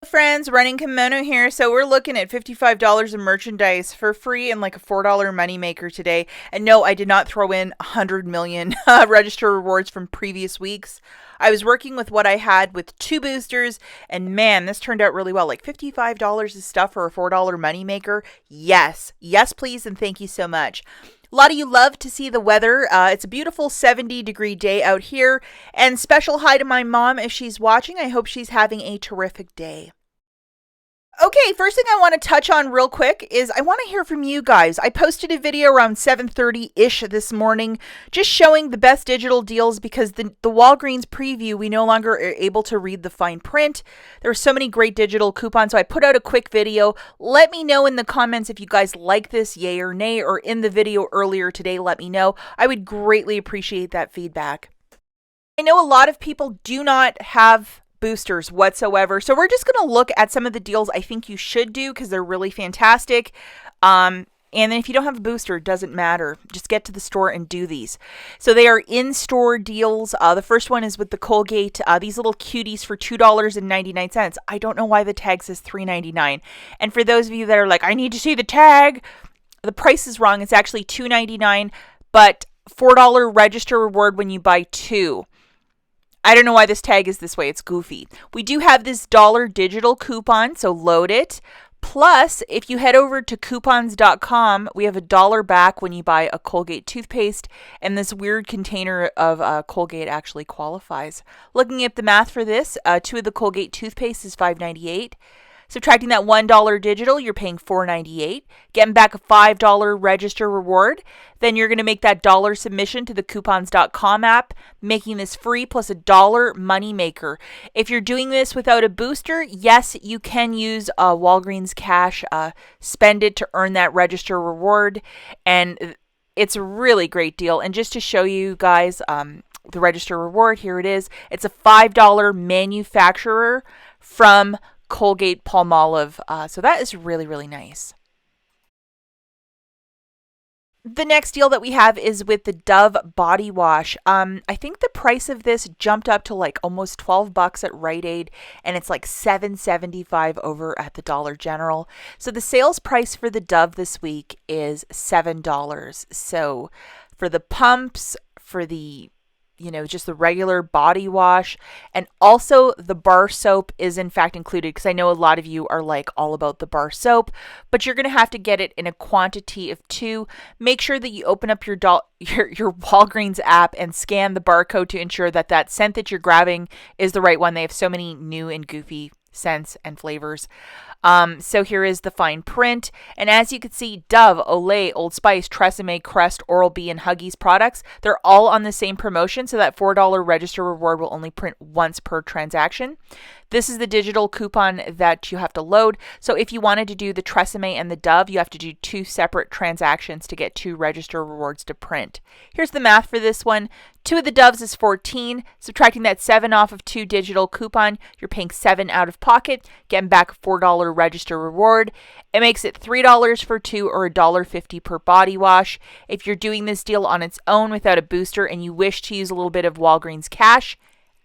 friends, Running Kimono here. So we're looking at $55 of merchandise for free and like a $4 moneymaker today. And no, I did not throw in 100 million register rewards from previous weeks. I was working with what I had with 2 boosters, and man, this turned out really well. Like $55 of stuff for a $4 moneymaker. Yes, please, and thank you so much. A lot of you love to see the weather. It's a beautiful 70-degree day out here. And special hi to my mom if she's watching. I hope she's having a terrific day. Okay, first thing I want to touch on real quick is I want to hear from you guys. I posted a video around 7:30-ish this morning just showing the best digital deals because the Walgreens preview, we no longer are able to read the fine print. There are so many great digital coupons, so I put out a quick video. Let me know in the comments if you guys like this, yay or nay, or in the video earlier today, let me know. I would greatly appreciate that feedback. I know a lot of people do not have boosters whatsoever. So we're just going to look at some of the deals I think you should do because they're really fantastic. And then if you don't have a booster, it doesn't matter. Just get to the store and do these. So they are in-store deals. The first one is with the Colgate. These little cuties for $2.99. I don't know why the tag says $3.99. And for those of you that are like, I need to see the tag, the price is wrong. It's actually $2.99, but $4 register reward when you buy 2. I don't know why this tag is this way. It's goofy. We do have this dollar digital coupon, so load it. Plus, if you head over to coupons.com, we have $1 back when you buy a Colgate toothpaste, and this weird container of Colgate actually qualifies. Looking at the math for this, 2 of the Colgate toothpaste is $5.98. Subtracting that $1 digital, you're paying $4.98. Getting back a $5 register reward. Then you're going to make that $1 submission to the coupons.com app, making this free plus a $1 moneymaker. If you're doing this without a booster, yes, you can use Walgreens cash, spend it to earn that register reward. And it's a really great deal. And just to show you guys the register reward, here it is. It's a $5 manufacturer from Colgate Palmolive. So that is really, really nice. The next deal that we have is with the Dove body wash. I think the price of this jumped up to like almost $12 at Rite Aid, and it's like $7.75 over at the Dollar General. So the sales price for the Dove this week is $7. So for the pumps, for the just the regular body wash, and also the bar soap is in fact included because I know a lot of you are like all about the bar soap, but you're going to have to get it in a quantity of 2. Make sure that you open up your Walgreens app and scan the barcode to ensure that that scent that you're grabbing is the right one. They have so many new and goofy scents and flavors. So here is the fine print. And as you can see, Dove, Olay, Old Spice, Tresemme, Crest, Oral-B, and Huggies products, they're all on the same promotion. So that $4 register reward will only print once per transaction. This is the digital coupon that you have to load. So if you wanted to do the Tresemme and the Dove, you have to do 2 separate transactions to get 2 register rewards to print. Here's the math for this one. 2 of the Doves is 14. Subtracting that 7 off of 2 digital coupon, you're paying 7 out of pocket, getting back a $4 register reward. It makes it $3 for 2 or $1.50 per body wash. If you're doing this deal on its own without a booster and you wish to use a little bit of Walgreens cash,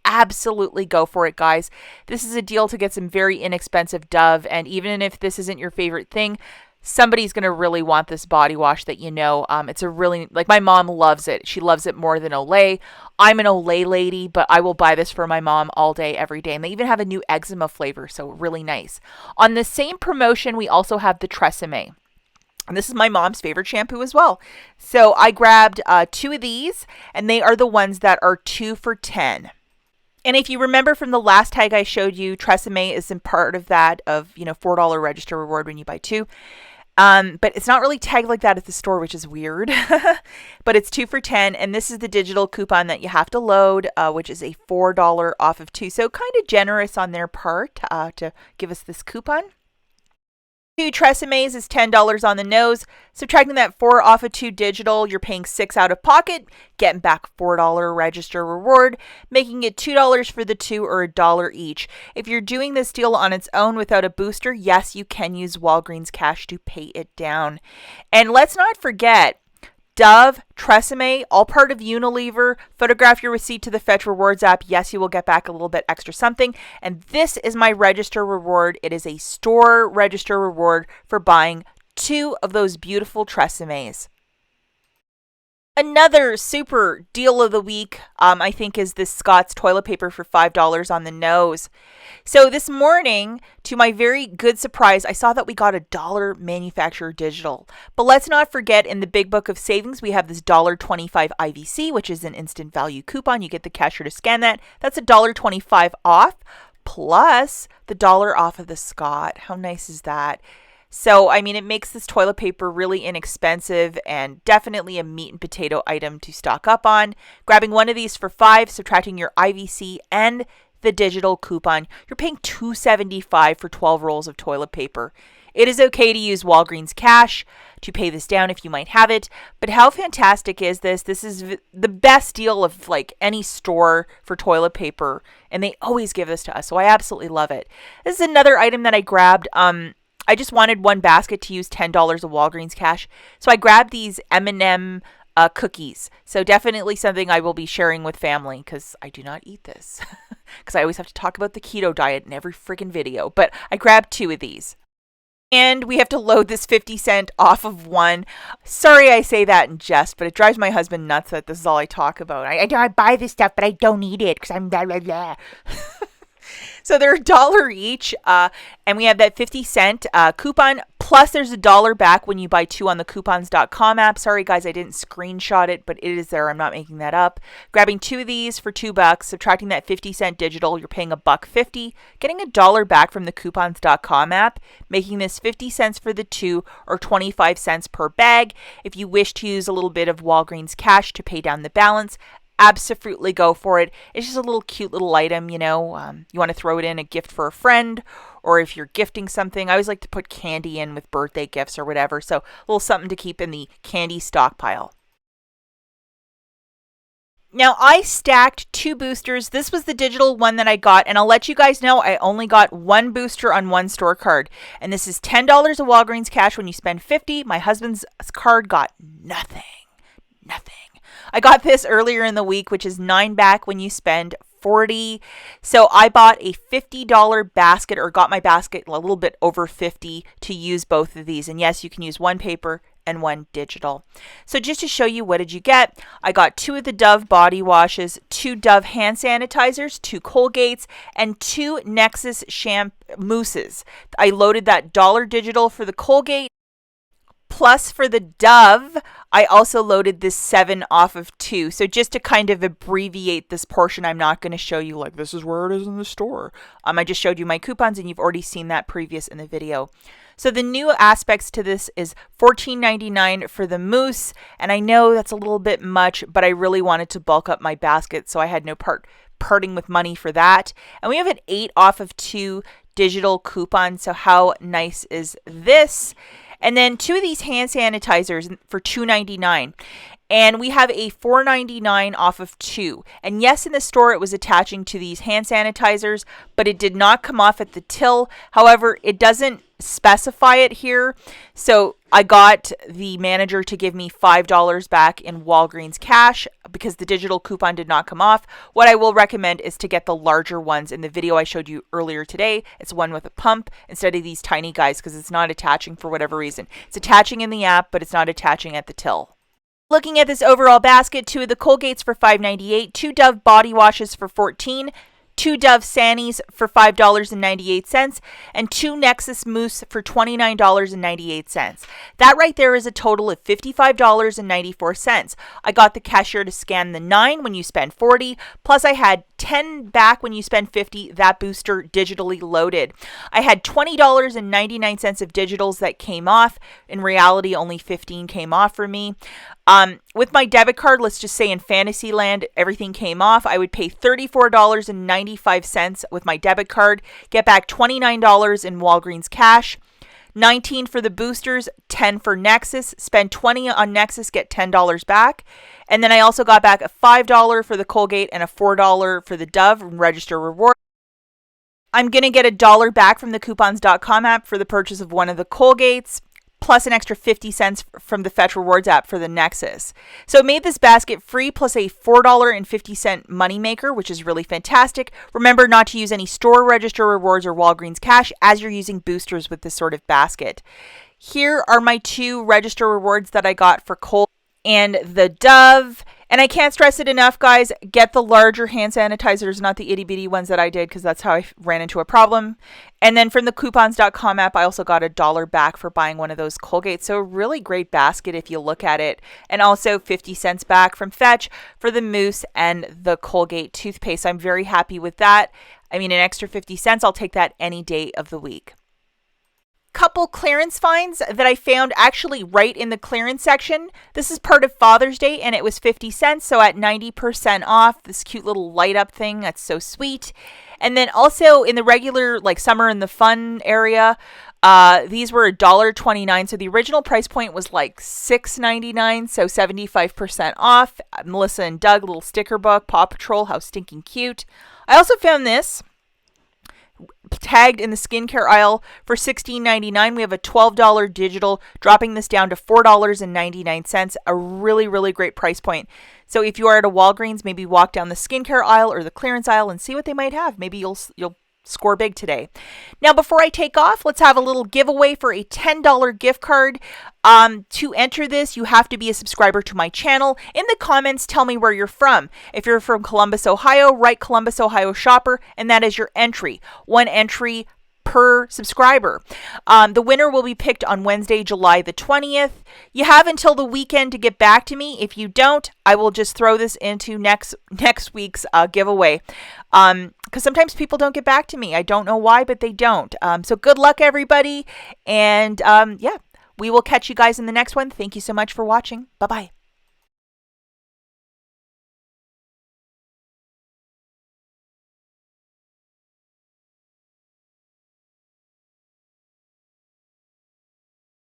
absolutely go for it, guys. This is a deal to get some very inexpensive Dove, and even if this isn't your favorite thing, somebody's going to really want this body wash that it's a really, like my mom loves it. She loves it more than Olay. I'm an Olay lady, but I will buy this for my mom all day, every day. And they even have a new eczema flavor, so really nice. On the same promotion, we also have the Tresemme. And this is my mom's favorite shampoo as well. So I grabbed 2 of these, and they are the ones that are 2 for $10. And if you remember from the last tag I showed you, Tresemme is in part of that of, $4 register reward when you buy 2. But it's not really tagged like that at the store, which is weird. But it's 2 for $10. And this is the digital coupon that you have to load, which is a $4 off of 2. So kind of generous on their part to give us this coupon. 2 Tresemmes is $10 on the nose. Subtracting that 4 off of 2 digital, you're paying 6 out of pocket, getting back $4 register reward, making it $2 for the 2 or $1 each. If you're doing this deal on its own without a booster, yes, you can use Walgreens cash to pay it down. And let's not forget, Dove, Tresemme, all part of Unilever. Photograph your receipt to the Fetch Rewards app. Yes, you will get back a little bit extra something. And this is my register reward. It is a store register reward for buying 2 of those beautiful Tresemmes. Another super deal of the week, I think, is this Scott's toilet paper for $5 on the nose. So this morning, to my very good surprise, I saw that we got a $1 manufacturer digital. But let's not forget, in the big book of savings, we have this $1.25 IVC, which is an instant value coupon. You get the cashier to scan that. That's $1.25 off, plus the $1 off of the Scott. How nice is that? So, I mean, it makes this toilet paper really inexpensive and definitely a meat and potato item to stock up on. Grabbing one of these for $5, subtracting your IVC and the digital coupon, you're paying $2.75 for 12 rolls of toilet paper. It is okay to use Walgreens cash to pay this down if you might have it, but how fantastic is this? This is the best deal of like any store for toilet paper, and they always give this to us, so I absolutely love it. This is another item that I grabbed. I just wanted one basket to use $10 of Walgreens cash. So I grabbed these M&M cookies. So definitely something I will be sharing with family because I do not eat this. Because I always have to talk about the keto diet in every freaking video. But I grabbed 2 of these. And we have to load this 50-cent off of one. Sorry I say that in jest, but it drives my husband nuts that this is all I talk about. I buy this stuff, but I don't eat it because I'm blah, blah, blah. So they're $1 each, and we have that 50-cent coupon, plus there's $1 back when you buy 2 on the coupons.com app. Sorry, guys, I didn't screenshot it, but it is there. I'm not making that up. Grabbing 2 of these for $2, subtracting that 50-cent digital, you're paying $1.50, getting $1 back from the coupons.com app, making this 50 cents for the 2 or 25 cents per bag. If you wish to use a little bit of Walgreens cash to pay down the balance, absolutely go for it. It's just a little cute little item, you know. You want to throw it in a gift for a friend, or if you're gifting something. I always like to put candy in with birthday gifts or whatever, so a little something to keep in the candy stockpile. Now, I stacked 2 boosters. This was the digital one that I got, and I'll let you guys know I only got 1 booster on 1 store card. And this is $10 of Walgreens cash when you spend $50. My husband's card got nothing. I got this earlier in the week, which is $9 back when you spend $40. So I bought a $50 basket, or got my basket a little bit over $50 to use both of these. And yes, you can use 1 paper and 1 digital. So just to show you, what did you get? I got 2 of the Dove body washes, 2 Dove hand sanitizers, 2 Colgates, and 2 Nexus mousses. I loaded that $1 digital for the Colgate. Plus for the Dove, I also loaded this 7 off of 2. So just to kind of abbreviate this portion, I'm not going to show you like this is where it is in the store. I just showed you my coupons, and you've already seen that previous in the video. So the new aspects to this is $14.99 for the mousse. And I know that's a little bit much, but I really wanted to bulk up my basket, so I had no parting with money for that. And we have an 8 off of 2 digital coupon. So how nice is this? And then 2 of these hand sanitizers for $2.99. And we have a $4.99 off of 2. And yes, in the store it was attaching to these hand sanitizers, but it did not come off at the till. However, it doesn't specify it here. So I got the manager to give me $5 back in Walgreens cash because the digital coupon did not come off. What I will recommend is to get the larger ones. In the video I showed you earlier today, it's one with a pump instead of these tiny guys because it's not attaching for whatever reason. It's attaching in the app, but it's not attaching at the till. Looking at this overall basket, 2 of the Colgates for $5.98, 2 Dove body washes for $14, 2 Dove Sanis for $5.98, and 2 Nexus Mousse for $29.98. That right there is a total of $55.94. I got the cashier to scan the 9 when you spend $40, plus I had $10 back when you spend $50, that booster digitally loaded. I had $20.99 of digitals that came off. In reality, only $15 came off for me. With my debit card, let's just say in Fantasyland, everything came off. I would pay $34.95 with my debit card, get back $29 in Walgreens cash, $19 for the boosters, $10 for Nexus, spend $20 on Nexus, get $10 back. And then I also got back a $5 for the Colgate and a $4 for the Dove register reward. I'm going to get $1 back from the coupons.com app for the purchase of one of the Colgates. plus an extra 50 cents from the Fetch Rewards app for the Nexus. So it made this basket free plus a $4.50 moneymaker, which is really fantastic. Remember not to use any store register rewards or Walgreens cash as you're using boosters with this sort of basket. Here are my 2 register rewards that I got for Colgate and the Dove. And I can't stress it enough, guys. Get the larger hand sanitizers, not the itty bitty ones that I did, because that's how I ran into a problem. And then from the coupons.com app, I also got $1 back for buying one of those Colgate. So a really great basket if you look at it. And also 50 cents back from Fetch for the mousse and the Colgate toothpaste. I'm very happy with that. I mean, an extra 50 cents, I'll take that any day of the week. Couple clearance finds that I found actually right in the clearance section. This is part of Father's Day and it was 50 cents, so at 90% off. This cute little light up thing, that's so sweet. And then also in the regular like summer in the fun area, these were $1.29, so the original price point was like $6.99, so 75% off. Melissa and Doug, little sticker book, Paw Patrol, how stinking cute. I also found this tagged in the skincare aisle for $16.99. We have a $12 digital, dropping this down to $4.99. A really, really great price point. So if you are at a Walgreens, maybe walk down the skincare aisle or the clearance aisle and see what they might have. Maybe you'll score big today. Now, before I take off, let's have a little giveaway for a $10 gift card. To enter this, you have to be a subscriber to my channel. In the comments, tell me where you're from. If you're from Columbus, Ohio, write Columbus, Ohio shopper, and that is your entry. 1 entry per subscriber. The winner will be picked on Wednesday, July the 20th. You have until the weekend to get back to me. If you don't, I will just throw this into next week's giveaway. Because sometimes people don't get back to me. I don't know why, but they don't. So good luck, everybody. And yeah, we will catch you guys in the next one. Thank you so much for watching. Bye-bye.